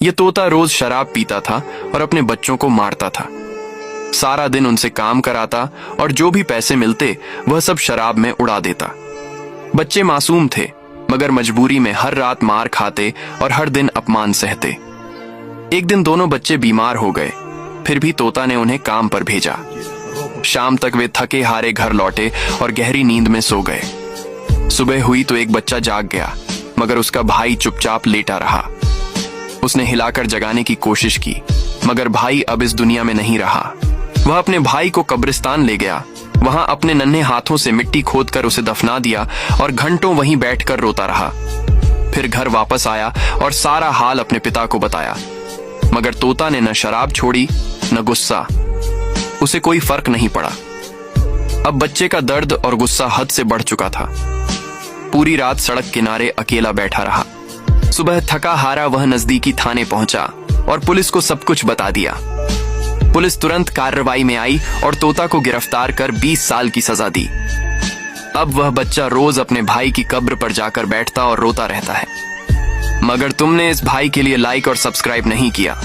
ये तोता रोज शराब पीता था और अपने बच्चों को मारता था। सारा दिन उनसे काम कराता और जो भी पैसे मिलते वह सब शराब में उड़ा देता। बच्चे मासूम थे, मगर मजबूरी में हर रात मार खाते और हर दिन अपमान सहते। एक दिन दोनों बच्चे बीमार हो गए, फिर भी तोता ने उन्हें काम पर भेजा। शाम तक वे थके हारे घर लौटे और गहरी नींद में सो गए। सुबह हुई तो एक बच्चा जाग गया, मगर उसका भाई चुपचाप लेटा रहा। उसने हिलाकर जगाने की कोशिश की, मगर भाई अब इस दुनिया में नहीं रहा। वह अपने भाई को कब्रिस्तान ले गया। वहां अपने नन्हे हाथों से मिट्टी खोदकर उसे दफना दिया और घंटों वहीं बैठकर रोता रहा। फिर घर वापस आया और सारा हाल अपने पिता को बताया, मगर तोता ने न शराब छोड़ी न गुस्सा। उसे कोई फर्क नहीं पड़ा। अब बच्चे का दर्द और गुस्सा हद से बढ़ चुका था। पूरी रात सड़क किनारे अकेला बैठा रहा। सुबह थका हारा वह नजदीकी थाने पहुंचा और पुलिस को सब कुछ बता दिया। पुलिस तुरंत कार्रवाई में आई और तोता को गिरफ्तार कर 20 साल की सजा दी। अब वह बच्चा रोज अपने भाई की कब्र पर जाकर बैठता और रोता रहता है। मगर तुमने इस भाई के लिए लाइक और सब्सक्राइब नहीं किया।